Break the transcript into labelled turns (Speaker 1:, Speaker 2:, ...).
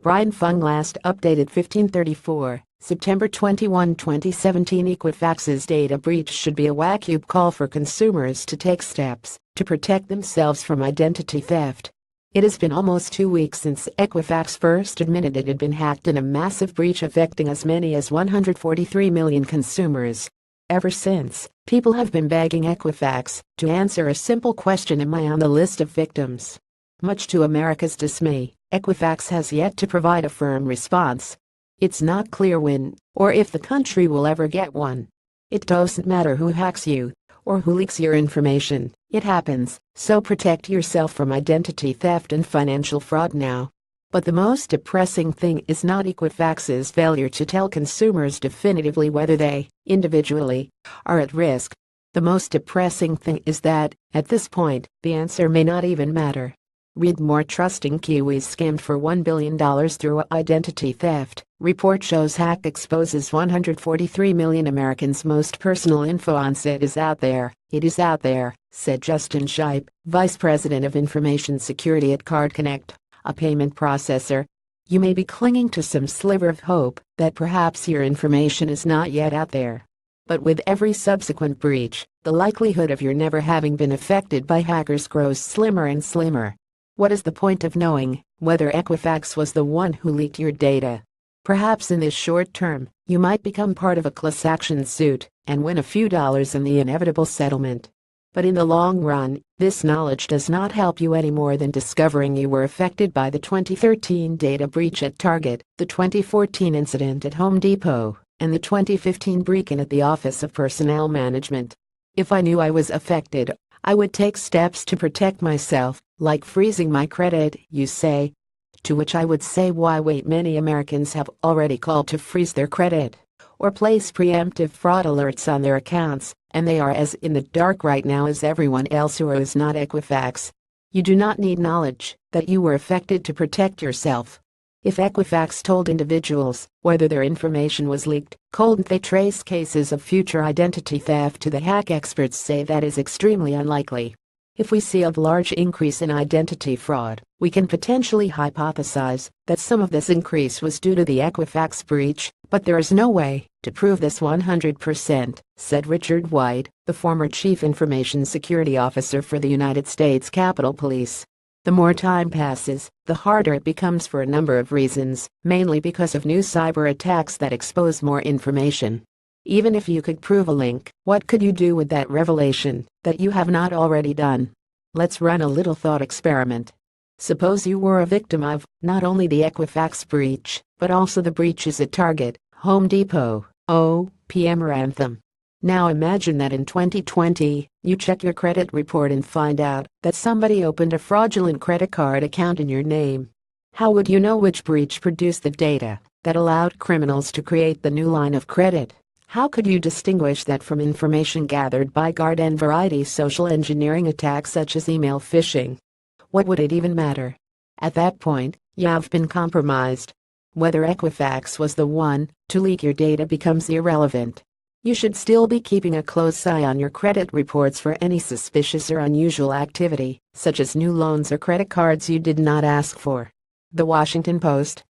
Speaker 1: Brian FUNG Last updated 1534, September 21, 2017. Equifax's data breach should be a wake-up call for consumers to take steps to protect themselves from identity theft. It has been almost 2 weeks since Equifax first admitted it had been hacked in a massive breach affecting as many as 143 million consumers. Ever since, people have been begging Equifax to answer a simple question: am I on the list of victims? Much to America's dismay, Equifax has yet to provide a firm response. It's not clear when or if the country will ever get one. It doesn't matter who hacks you or who leaks your information, it happens, so protect yourself from identity theft and financial fraud now. But the most depressing thing is not Equifax's failure to tell consumers definitively whether they, individually, are at risk. The most depressing thing is that, at this point, the answer may not even matter. Read more: trusting Kiwis scammed for $1 billion through identity theft. Report shows hack exposes 143 million Americans' most personal info on it is out there. It is out there, said Justin Shipe, Vice President of Information Security at Card Connect, a payment processor. You may be clinging to some sliver of hope that perhaps your information is not yet out there. But with every subsequent breach, the likelihood of your never having been affected by hackers grows slimmer and slimmer. What is the point of knowing whether Equifax was the one who leaked your data? Perhaps in this short term, you might become part of a class action suit and win a few dollars in the inevitable settlement. But in the long run, this knowledge does not help you any more than discovering you were affected by the 2013 data breach at Target, the 2014 incident at Home Depot, and the 2015 break-in at the Office of Personnel Management. If I knew I was affected, I would take steps to protect myself, like freezing my credit, you say. To which I would say, why wait? Many Americans have already called to freeze their credit or place preemptive fraud alerts on their accounts, and they are as in the dark right now as everyone else who is not Equifax. You do not need knowledge that you were affected to protect yourself. If Equifax told individuals whether their information was leaked, couldn't they trace cases of future identity theft to the hack? Experts say that is extremely unlikely. If we see a large increase in identity fraud, we can potentially hypothesize that some of this increase was due to the Equifax breach, but there is no way to prove this 100%, said Richard White, the former Chief Information Security Officer for the United States Capitol Police. The more time passes, the harder it becomes for a number of reasons, mainly because of new cyber attacks that expose more information. Even if you could prove a link, what could you do with that revelation that you have not already done? Let's run a little thought experiment. Suppose you were a victim of not only the Equifax breach, but also the breaches at Target, Home Depot, OPM or Anthem. Now imagine that in 2020, you check your credit report and find out that somebody opened a fraudulent credit card account in your name. How would you know which breach produced the data that allowed criminals to create the new line of credit? How could you distinguish that from information gathered by garden variety social engineering attacks such as email phishing? What would it even matter? At that point, you have been compromised. Whether Equifax was the one to leak your data becomes irrelevant. You should still be keeping a close eye on your credit reports for any suspicious or unusual activity, such as new loans or credit cards you did not ask for. The Washington Post.